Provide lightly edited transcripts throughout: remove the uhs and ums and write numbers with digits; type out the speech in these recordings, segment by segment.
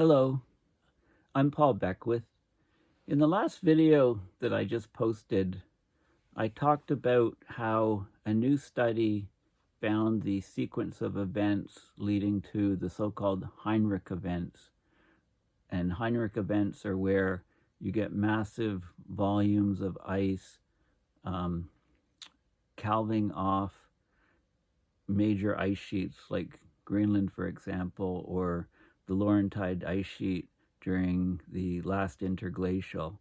Hello, I'm Paul Beckwith. In the last video that I just posted, I talked about how a new study found the sequence of events leading to the so-called Heinrich Events. And Heinrich Events are where you get massive volumes of ice calving off major ice sheets like Greenland, for example, or the Laurentide ice sheet during the last interglacial.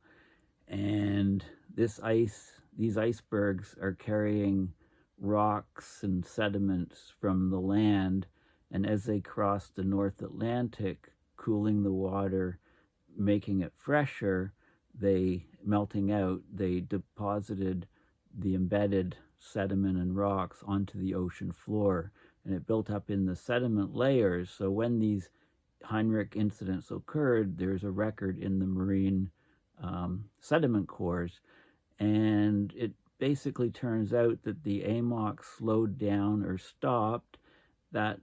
And these icebergs are carrying rocks and sediments from the land, and as they cross the North Atlantic, cooling the water, making it fresher, melting out, they deposited the embedded sediment and rocks onto the ocean floor, and it built up in the sediment layers. So when these Heinrich incidents occurred, there's a record in the marine sediment cores, and it basically turns out that the AMOC slowed down or stopped. That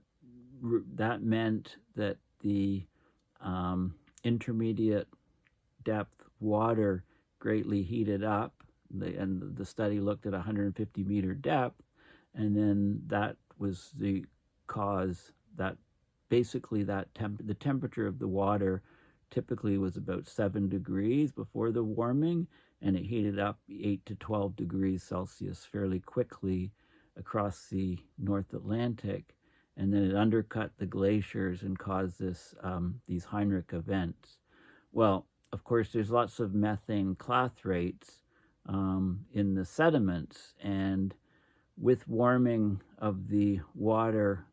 meant that the intermediate depth water greatly heated up, and the study looked at 150-meter depth, and then that was the cause that basically the temperature of the water typically was about 7 degrees before the warming, and it heated up 8 to 12 degrees Celsius fairly quickly across the North Atlantic, and then it undercut the glaciers and caused these Heinrich events. Well, of course, there's lots of methane clathrates in the sediments, and with warming of the water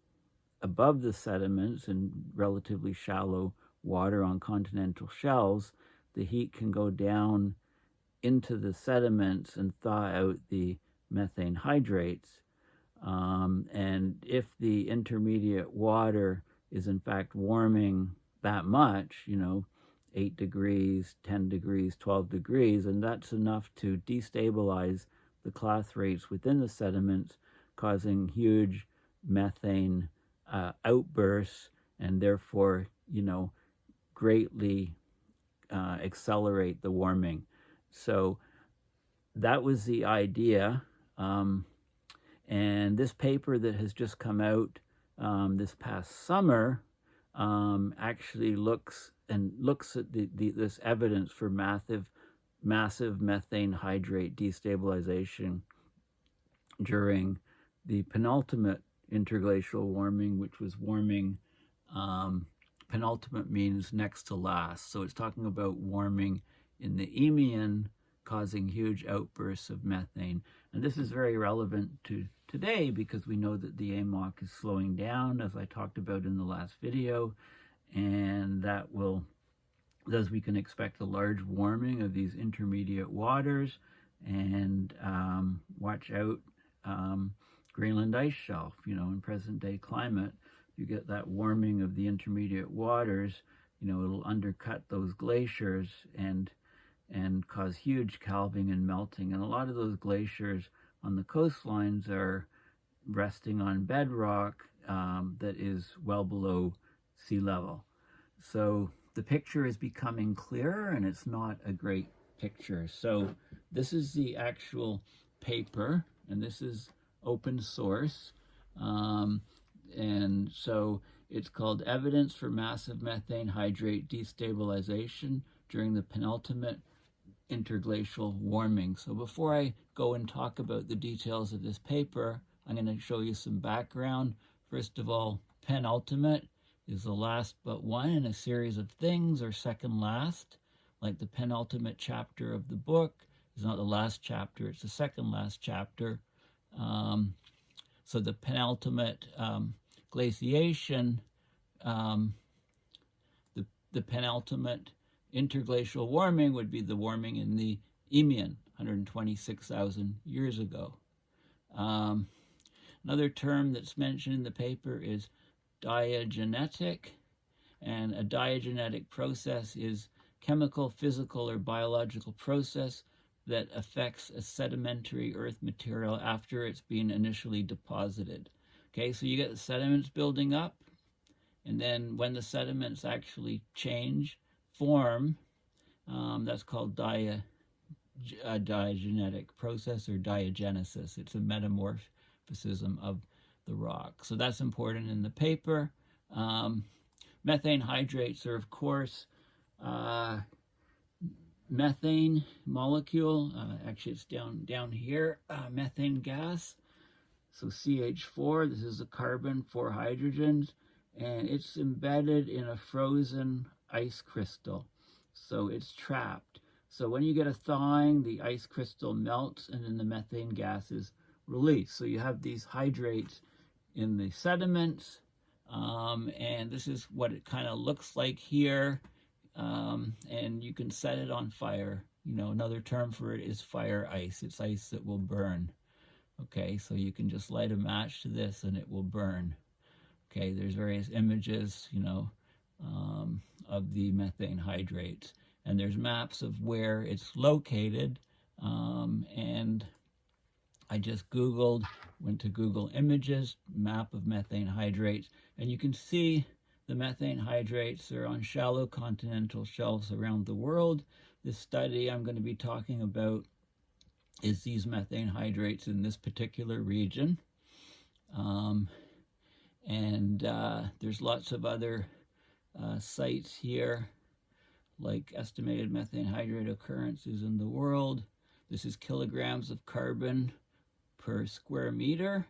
above the sediments in relatively shallow water on continental shelves, the heat can go down into the sediments and thaw out the methane hydrates. And if the intermediate water is in fact warming that much, 8 degrees, 10 degrees, 12 degrees, and that's enough to destabilize the clathrates within the sediments, causing huge methane outbursts, and therefore, greatly accelerate the warming. So that was the idea. And this paper that has just come out this past summer actually looks at this evidence for massive methane hydrate destabilization during the penultimate interglacial warming, which was warming, penultimate means next to last. So it's talking about warming in the Eeemian, causing huge outbursts of methane. And this is very relevant to today because we know that the AMOC is slowing down, as I talked about in the last video, and that will, thus we can expect a large warming of these intermediate waters, and watch out, Greenland ice shelf, in present day climate, you get that warming of the intermediate waters, it'll undercut those glaciers and cause huge calving and melting. And a lot of those glaciers on the coastlines are resting on bedrock that is well below sea level. So the picture is becoming clearer, and it's not a great picture. So this is the actual paper, and this is open source. And so it's called Evidence for Massive Methane Hydrate Destabilization During the Penultimate Interglacial Warming. So before I go and talk about the details of this paper, I'm going to show you some background. First of all, penultimate is the last but one in a series of things, or second last, like the penultimate chapter of the book is not the last chapter, it's the second last chapter. So the penultimate glaciation, the penultimate interglacial warming would be the warming in the Eeemian 126,000 years ago. Another term that's mentioned in the paper is diagenetic, and a diagenetic process is chemical, physical, or biological process that affects a sedimentary earth material after it's been initially deposited. Okay, so you get the sediments building up, And then when the sediments actually change form, that's called diagenetic process or diagenesis. It's a metamorphism of the rock. So that's important in the paper. Methane hydrates are, of course, methane molecule. Actually, it's down here, methane gas. So CH4, this is a carbon, 4 hydrogens, and it's embedded in a frozen ice crystal. So it's trapped. So when you get a thawing, the ice crystal melts and then the methane gas is released. So you have these hydrates in the sediments, and this is what it kind of looks like here. And you can set it on fire. Another term for it is fire ice. It's ice that will burn. Okay, so you can just light a match to this and it will burn. Okay, there's various images, of the methane hydrates. And there's maps of where it's located. And I just went to Google Images, map of methane hydrates, and you can see the methane hydrates are on shallow continental shelves around the world. This study I'm going to be talking about is these methane hydrates in this particular region. There's lots of other sites here, like estimated methane hydrate occurrences in the world. This is kilograms of carbon per square meter.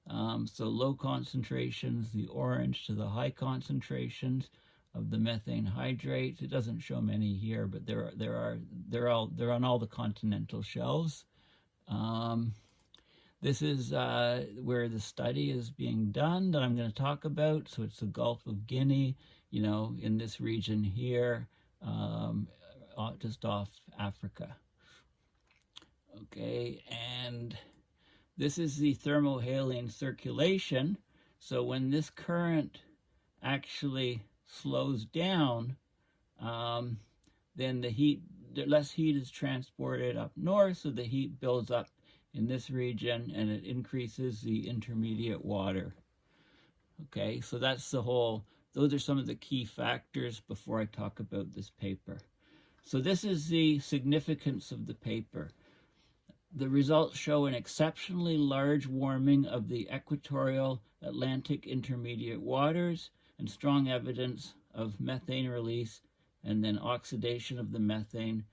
So low concentrations, the orange to the high concentrations of the methane hydrates. It doesn't show many here, but they're on all the continental shelves. This is where the study is being done that I'm going to talk about. So it's the Gulf of Guinea, in this region here, just off Africa. Okay, and this is the thermohaline circulation. So when this current actually slows down, then less heat is transported up north, so the heat builds up in this region and it increases the intermediate water. Okay, so those are some of the key factors before I talk about this paper. So this is the significance of the paper. The results show an exceptionally large warming of the equatorial Atlantic intermediate waters and strong evidence of methane release and then oxidation of the methane,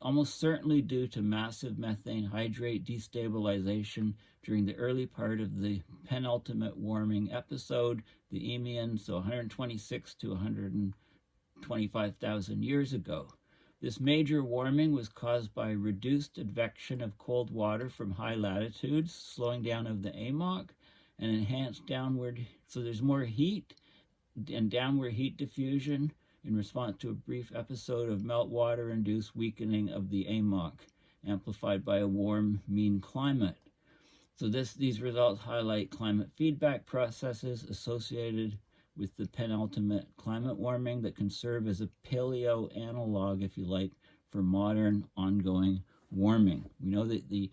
almost certainly due to massive methane hydrate destabilization during the early part of the penultimate warming episode, the Eeemian, so 126 to 125,000 years ago. This major warming was caused by reduced advection of cold water from high latitudes, slowing down of the AMOC, and enhanced downward, so there's more heat and downward heat diffusion in response to a brief episode of meltwater-induced weakening of the AMOC, amplified by a warm mean climate. So these results highlight climate feedback processes associated with the penultimate climate warming that can serve as a paleo analog, if you like, for modern ongoing warming. We know that the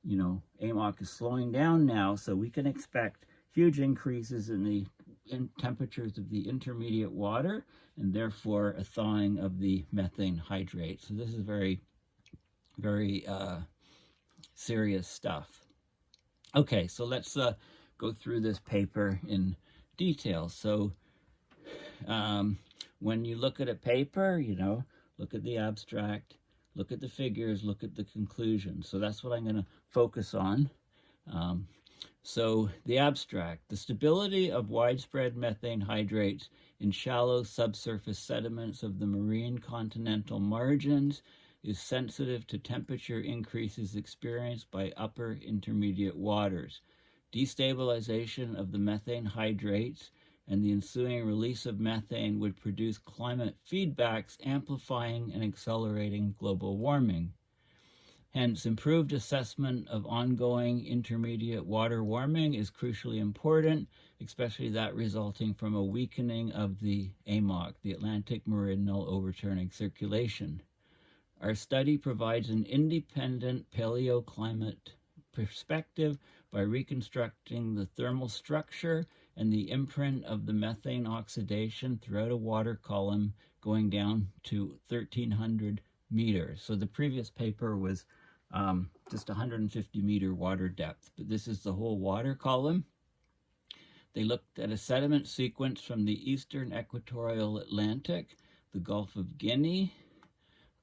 AMOC is slowing down now, so we can expect huge increases in temperatures of the intermediate water, and therefore a thawing of the methane hydrate. So this is very, very serious stuff. Okay, so let's go through this paper in detail. So when you look at a paper, look at the abstract, look at the figures, look at the conclusion. So that's what I'm going to focus on. So the abstract: the stability of widespread methane hydrates in shallow subsurface sediments of the marine continental margins is sensitive to temperature increases experienced by upper intermediate waters. Destabilization of the methane hydrates and the ensuing release of methane would produce climate feedbacks amplifying and accelerating global warming. Hence, improved assessment of ongoing intermediate water warming is crucially important, especially that resulting from a weakening of the AMOC, the Atlantic Meridional Overturning Circulation. Our study provides an independent paleoclimate perspective by reconstructing the thermal structure and the imprint of the methane oxidation throughout a water column going down to 1,300 meters. So the previous paper was just 150 meter water depth, but this is the whole water column. They looked at a sediment sequence from the eastern equatorial Atlantic, the Gulf of Guinea.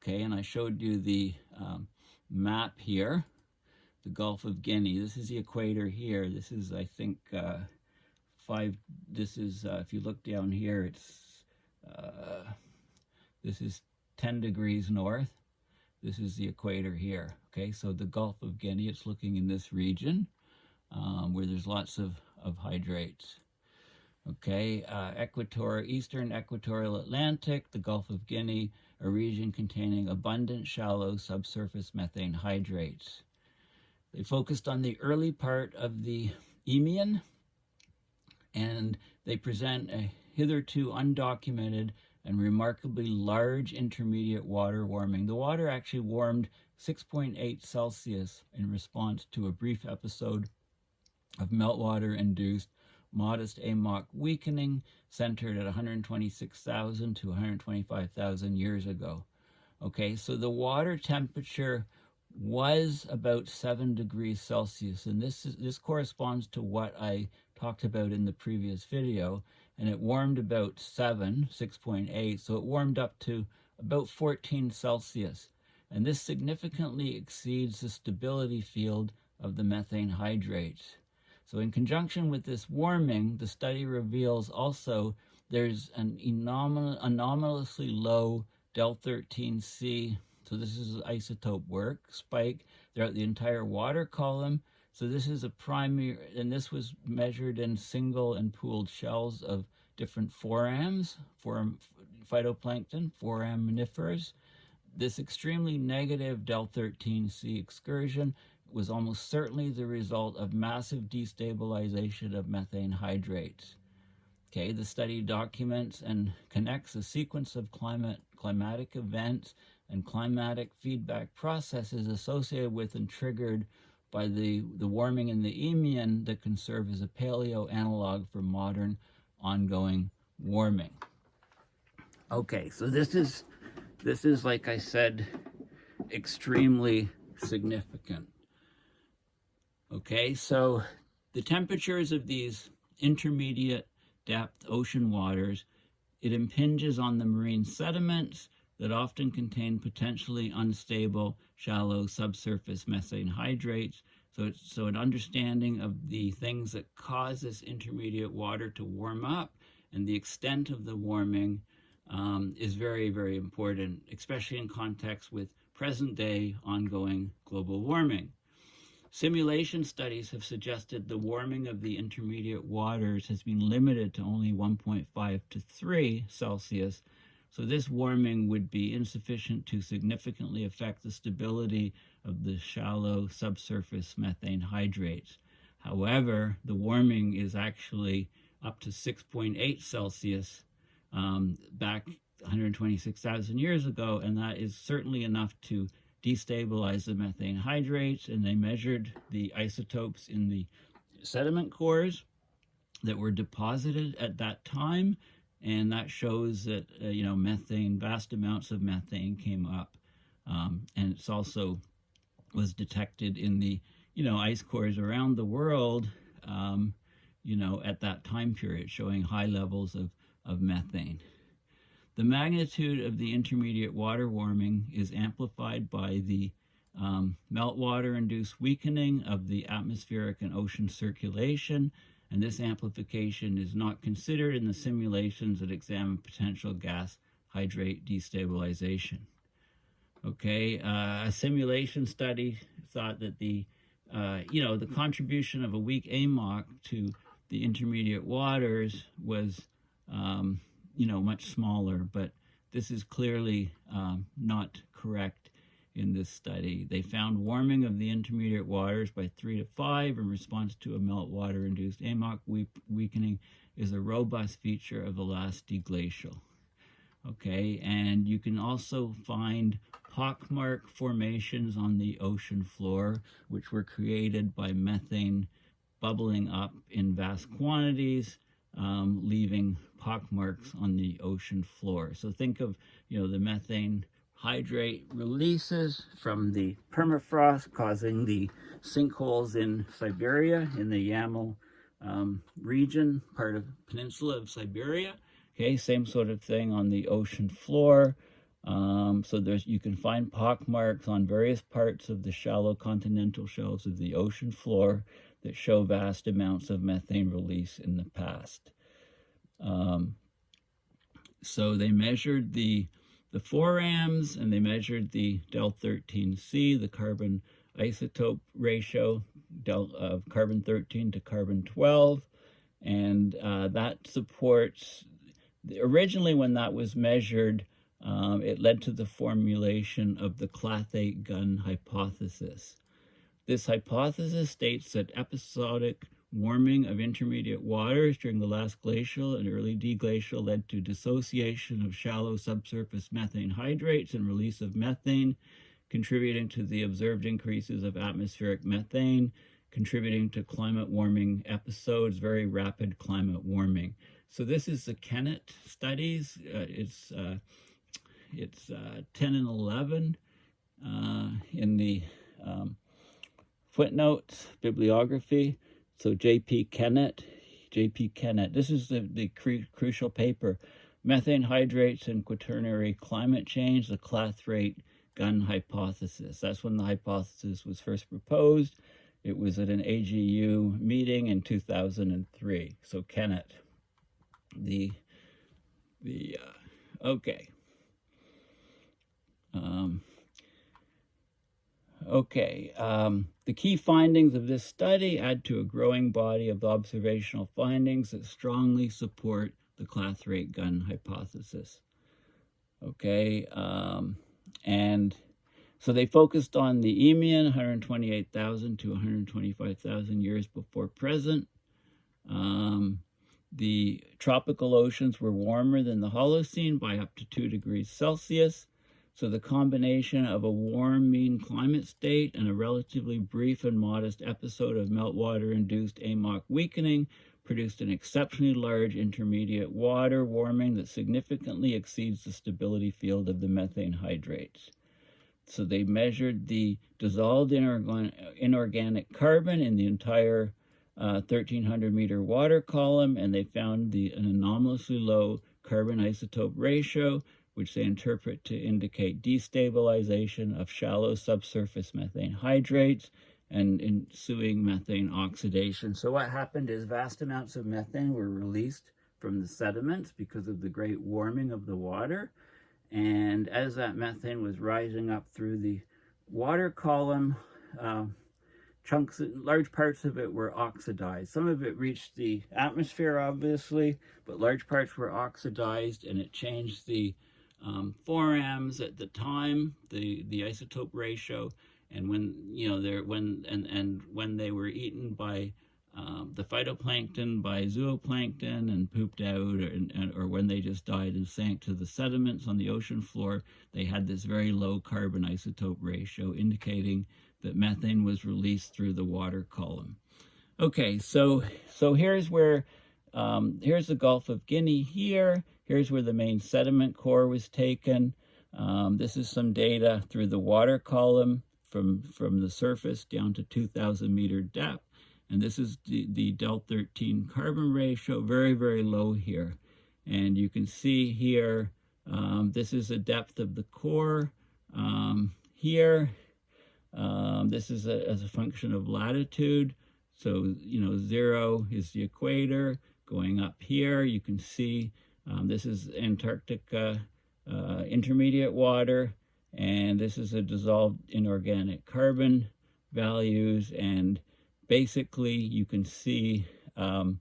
Okay, and I showed you the map here, the Gulf of Guinea. This is the equator here. This is, I think, if you look down here, this is 10 degrees north. This is the equator here. Okay, so the Gulf of Guinea, it's looking in this region where there's lots of hydrates. Okay, eastern equatorial Atlantic, the Gulf of Guinea, a region containing abundant shallow subsurface methane hydrates. They focused on the early part of the Eeemian, and they present a hitherto undocumented and remarkably large intermediate water warming. The water actually warmed 6.8 Celsius in response to a brief episode of meltwater-induced modest AMOC weakening centered at 126,000 to 125,000 years ago. Okay, so the water temperature was about 7 degrees Celsius, and this corresponds to what I talked about in the previous video, and it warmed about 6.8, so it warmed up to about 14 Celsius, and this significantly exceeds the stability field of the methane hydrates. So in conjunction with this warming, the study reveals also there's an anomalously low del13C, so this is isotope work, spike throughout the entire water column. So this is a primary, and this was measured in single and pooled shells of different forams, phytoplankton, foraminifers. This extremely negative del13C excursion was almost certainly the result of massive destabilization of methane hydrates. Okay, the study documents and connects a sequence of climatic events and climatic feedback processes associated with and triggered by the warming in the Eeemian that can serve as a paleo analog for modern ongoing warming. Okay, so this is, like I said, extremely significant. Okay, so the temperatures of these intermediate depth ocean waters, it impinges on the marine sediments that often contain potentially unstable, shallow subsurface methane hydrates. So an understanding of the things that cause this intermediate water to warm up and the extent of the warming is very, very important, especially in context with present-day ongoing global warming. Simulation studies have suggested the warming of the intermediate waters has been limited to only 1.5 to 3 Celsius, so this warming would be insufficient to significantly affect the stability of the shallow subsurface methane hydrates. However, the warming is actually up to 6.8 Celsius back 126,000 years ago, and that is certainly enough to destabilize the methane hydrates, and they measured the isotopes in the sediment cores that were deposited at that time, and that shows that methane, vast amounts of methane came up, and it's also was detected in the ice cores around the world at that time period, showing high levels of methane. The magnitude of the intermediate water warming is amplified by the meltwater-induced weakening of the atmospheric and ocean circulation, and this amplification is not considered in the simulations that examine potential gas hydrate destabilization. Okay, a simulation study thought that the contribution of a weak AMOC to the intermediate waters was much smaller, but this is clearly not correct in this study. They found warming of the intermediate waters by 3 to 5 in response to a meltwater-induced AMOC weakening is a robust feature of the last deglacial. Okay, and you can also find pockmark formations on the ocean floor, which were created by methane bubbling up in vast quantities leaving pockmarks on the ocean floor. So think of, the methane hydrate releases from the permafrost causing the sinkholes in Siberia, in the Yamal region, part of peninsula of Siberia. Okay, same sort of thing on the ocean floor. So you can find pockmarks on various parts of the shallow continental shelves of the ocean floor that show vast amounts of methane release in the past. So they measured the forams, and they measured the del-13C, the carbon isotope ratio of carbon-13 to carbon-12, and that supports, originally when that was measured, it led to the formulation of the Clathrate gun hypothesis. This hypothesis states that episodic warming of intermediate waters during the last glacial and early deglacial led to dissociation of shallow subsurface methane hydrates and release of methane, contributing to the observed increases of atmospheric methane, contributing to climate warming episodes, very rapid climate warming. So this is the Kennett studies. It's 10 and 11 in the footnotes, bibliography. So J.P. Kennett, this is the crucial paper, Methane Hydrates and Quaternary Climate Change, the Clathrate gun hypothesis. That's when the hypothesis was first proposed. It was at an AGU meeting in 2003. So Kennett, okay. The key findings of this study add to a growing body of observational findings that strongly support the Clathrate gun hypothesis. Okay, and so they focused on the Eeemian, 128,000 to 125,000 years before present. The tropical oceans were warmer than the Holocene by up to 2 degrees Celsius. So the combination of a warm mean climate state and a relatively brief and modest episode of meltwater-induced AMOC weakening produced an exceptionally large intermediate water warming that significantly exceeds the stability field of the methane hydrates. So they measured the dissolved inorganic carbon in the entire 1,300-meter water column, and they found an anomalously low carbon isotope ratio, which they interpret to indicate destabilization of shallow subsurface methane hydrates and ensuing methane oxidation. So what happened is vast amounts of methane were released from the sediments because of the great warming of the water. And as that methane was rising up through the water column, large parts of it were oxidized. Some of it reached the atmosphere, obviously, but large parts were oxidized, and it changed the forams at the time, the isotope ratio, and when when they were eaten by the phytoplankton, by zooplankton, and pooped out, or when they just died and sank to the sediments on the ocean floor, they had this very low carbon isotope ratio, indicating that methane was released through the water column. Okay, so here's where here's the Gulf of Guinea here. Here's where the main sediment core was taken. This is some data through the water column from the surface down to 2,000 meter depth. And this is the del-13 carbon ratio, very, very low here. And you can see here, this is the depth of the core here. This is as a function of latitude. So, 0 is the equator. Going up here, you can see this is Antarctica intermediate water, and this is a dissolved inorganic carbon values, and basically you can see that,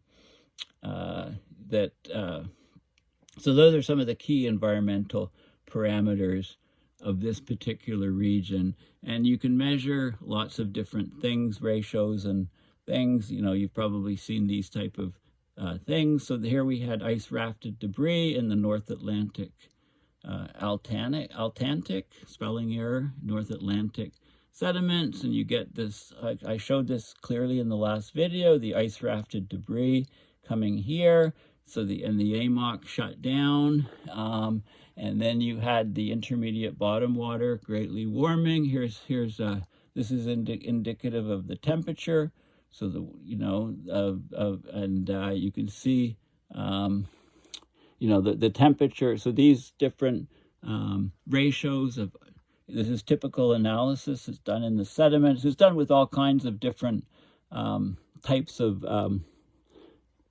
so those are some of the key environmental parameters of this particular region, and you can measure lots of different things, ratios and things. You've probably seen these type of things. So here we had ice rafted debris in the North Atlantic, Altantic, spelling error, North Atlantic sediments, and you get this, I showed this clearly in the last video, the ice rafted debris coming here. So the AMOC shut down, and then you had the intermediate bottom water greatly warming. This is indicative of the temperature. So you can see the temperature. So these different ratios of, this is typical analysis. It's done in the sediments. It's done with all kinds of different types of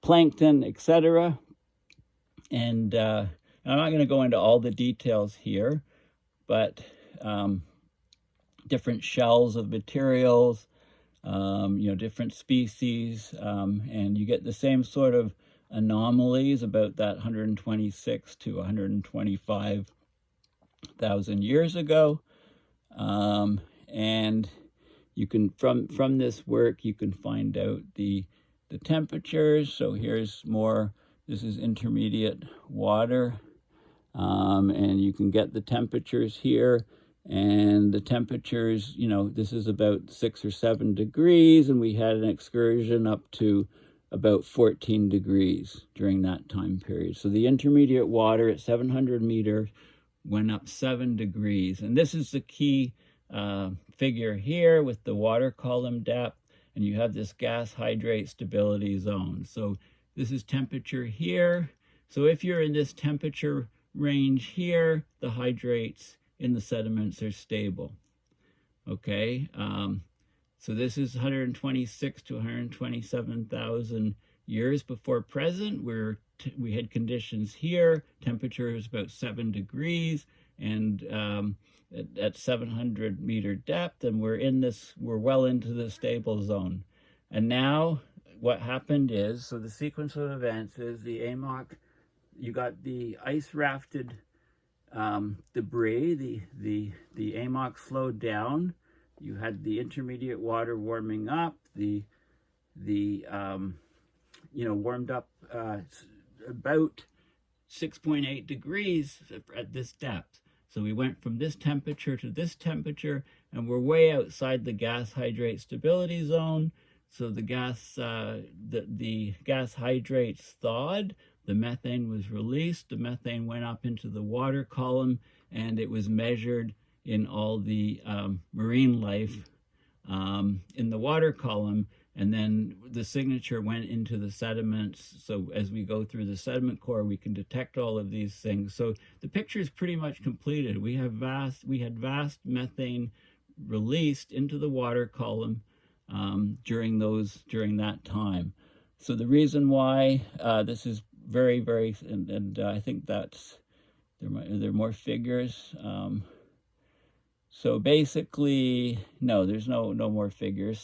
plankton, etc. And I'm not going to go into all the details here, but different shells of materials, different species, and you get the same sort of anomalies about that 126 to 125,000 years ago. And you can, from this work, you can find out the temperatures. So here's more, this is intermediate water, and you can get the temperatures here. And the temperatures, this is about 6 or 7 degrees, and we had an excursion up to about 14 degrees during that time period. So the intermediate water at 700 meters went up 7 degrees. And this is the key figure here with the water column depth, and you have this gas hydrate stability zone. So this is temperature here. So if you're in this temperature range here, the hydrates in the sediments are stable. Okay, so this is 126 to 127,000 years before present. We had conditions here. Temperature is about 7 degrees, and at 700 meter depth, and we're well into the stable zone. And now what happened is, so the sequence of events is the AMOC, you got the ice rafted debris, the AMOC slowed down. You had the intermediate water warming up, warmed up about 6.8 degrees at this depth. So we went from this temperature to this temperature, and we're way outside the gas hydrate stability zone. So the gas hydrates thawed, the methane was released, the methane went up into the water column, and it was measured in all the marine life in the water column, and then the signature went into the sediments. So as we go through the sediment core, we can detect all of these things. So the picture is pretty much completed. We had vast methane released into the water column during that time. So the reason why this is very, very, and I think that's, there are more figures. So basically, no, there's no more figures.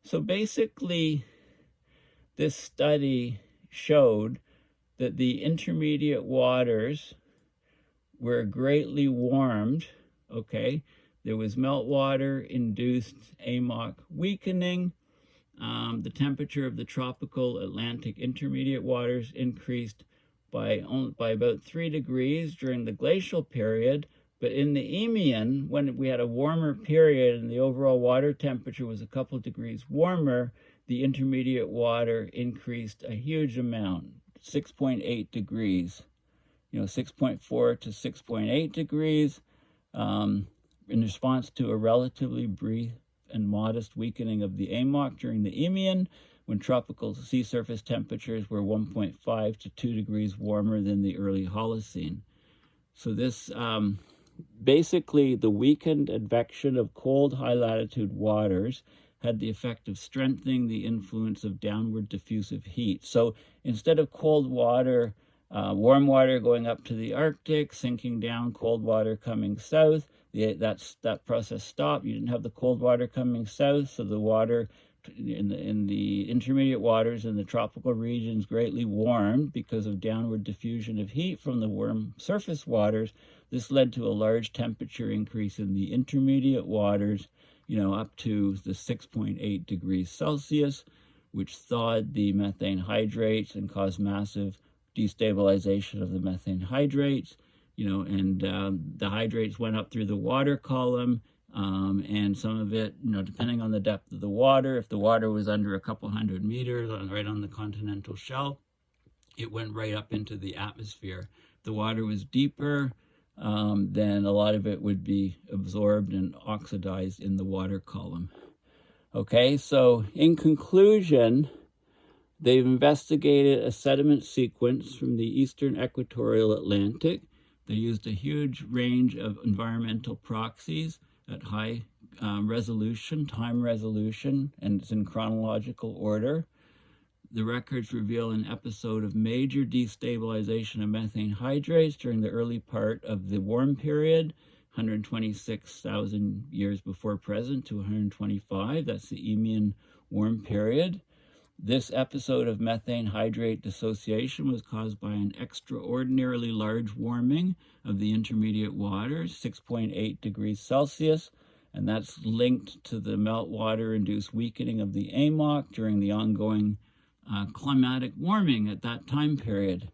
So basically, this study showed that the intermediate waters were greatly warmed, okay? There was meltwater-induced AMOC weakening. The temperature of the tropical Atlantic intermediate waters increased by about 3 degrees during the glacial period. But in the Eeemian, when we had a warmer period and the overall water temperature was a couple degrees warmer, the intermediate water increased a huge amount, 6.8 degrees, 6.4 to 6.8 degrees, in response to a relatively brief and modest weakening of the AMOC during the Eeemian, when tropical sea surface temperatures were 1.5 to 2 degrees warmer than the early Holocene. So this, basically, the weakened advection of cold high-latitude waters had the effect of strengthening the influence of downward diffusive heat. So instead of cold water, warm water going up to the Arctic, sinking down, cold water coming south, that process stopped. You didn't have the cold water coming south, so the water in the intermediate waters in the tropical regions greatly warmed because of downward diffusion of heat from the warm surface waters. This led to a large temperature increase in the intermediate waters, up to the 6.8 degrees Celsius, which thawed the methane hydrates and caused massive destabilization of the methane hydrates, and the hydrates went up through the water column, and some of it, depending on the depth of the water, if the water was under a couple hundred meters, right on the continental shelf, it went right up into the atmosphere. If the water was deeper, then a lot of it would be absorbed and oxidized in the water column. Okay, so in conclusion, they've investigated a sediment sequence from the eastern equatorial Atlantic. They used a huge range of environmental proxies at high resolution, time resolution, and it's in chronological order. The records reveal an episode of major destabilization of methane hydrates during the early part of the warm period, 126,000 years before present to 125. That's the Eeemian warm period. This episode of methane hydrate dissociation was caused by an extraordinarily large warming of the intermediate waters, 6.8 degrees Celsius, and that's linked to the meltwater-induced weakening of the AMOC during the ongoing climatic warming at that time period.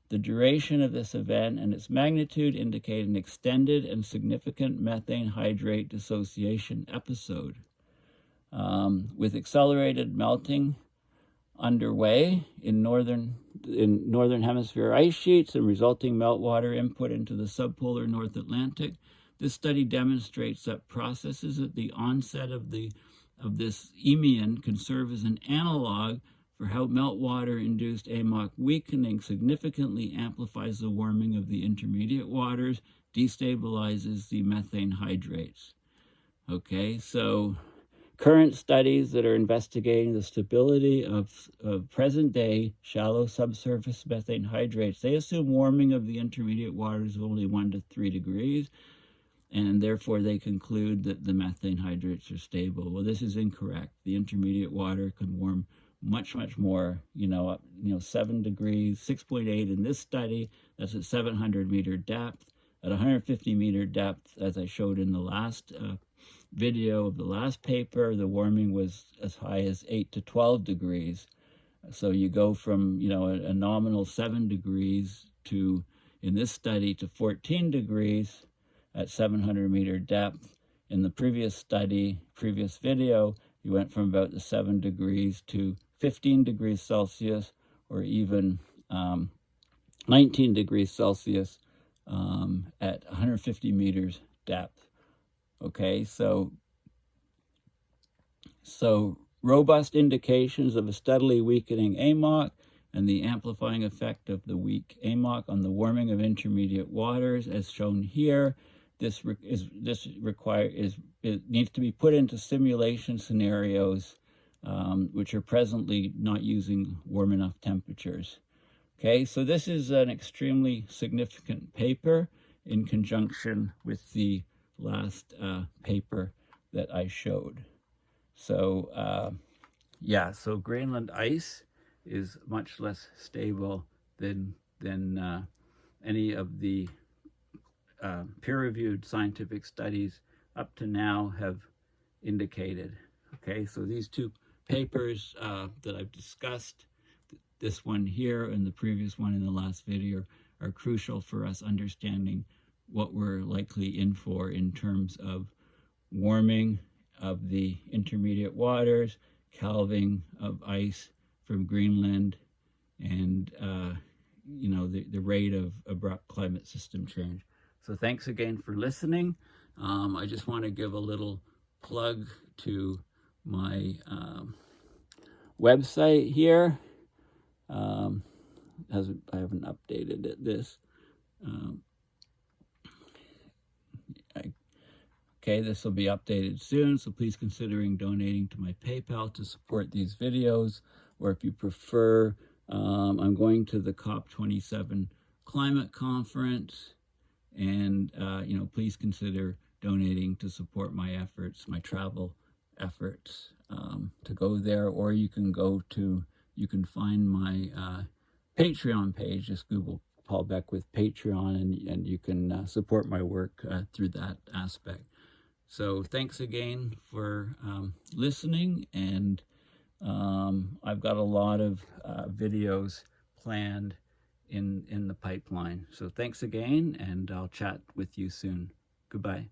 The duration of this event and its magnitude indicate an extended and significant methane hydrate dissociation episode. With accelerated melting underway in northern hemisphere ice sheets and resulting meltwater input into the subpolar North Atlantic, this study demonstrates that processes at the onset of this Eeemian can serve as an analog for how meltwater-induced AMOC weakening significantly amplifies the warming of the intermediate waters, destabilizes the methane hydrates. Okay, so current studies that are investigating the stability of present-day shallow subsurface methane hydrates, they assume warming of the intermediate waters of only 1 to 3 degrees, and therefore they conclude that the methane hydrates are stable. Well, this is incorrect. The intermediate water can warm much more, 7 degrees, 6.8 in this study. That's at 700-meter depth. At 150-meter depth, as I showed in the last video of the last paper, the warming was as high as 8 to 12 degrees. So you go from, a nominal 7 degrees to, in this study, to 14 degrees at 700-meter depth. In the previous study, previous video, you went from about the 7 degrees to 15 degrees Celsius, or even 19 degrees Celsius at 150 meters depth. Okay, so robust indications of a steadily weakening AMOC and the amplifying effect of the weak AMOC on the warming of intermediate waters, as shown here. It needs to be put into simulation scenarios, which are presently not using warm enough temperatures. Okay, so this is an extremely significant paper in conjunction with the last paper that I showed. So so Greenland ice is much less stable than any of the peer-reviewed scientific studies up to now have indicated. Okay, so these two papers that I've discussed, this one here and the previous one in the last video, are crucial for us understanding what we're likely in for in terms of warming of the intermediate waters, calving of ice from Greenland, and the rate of abrupt climate system change. So thanks again for listening. I just want to give a little plug to my website here. I haven't updated it. Okay, this will be updated soon, so please consider donating to my PayPal to support these videos, or if you prefer, I'm going to the COP27 climate conference, and please consider donating to support my efforts, my travel efforts to go there, or you can find my Patreon page. Just Google Paul Beckwith Patreon, and you can support my work through that aspect. So thanks again for listening, and I've got a lot of videos planned in the pipeline. So thanks again, and I'll chat with you soon. Goodbye.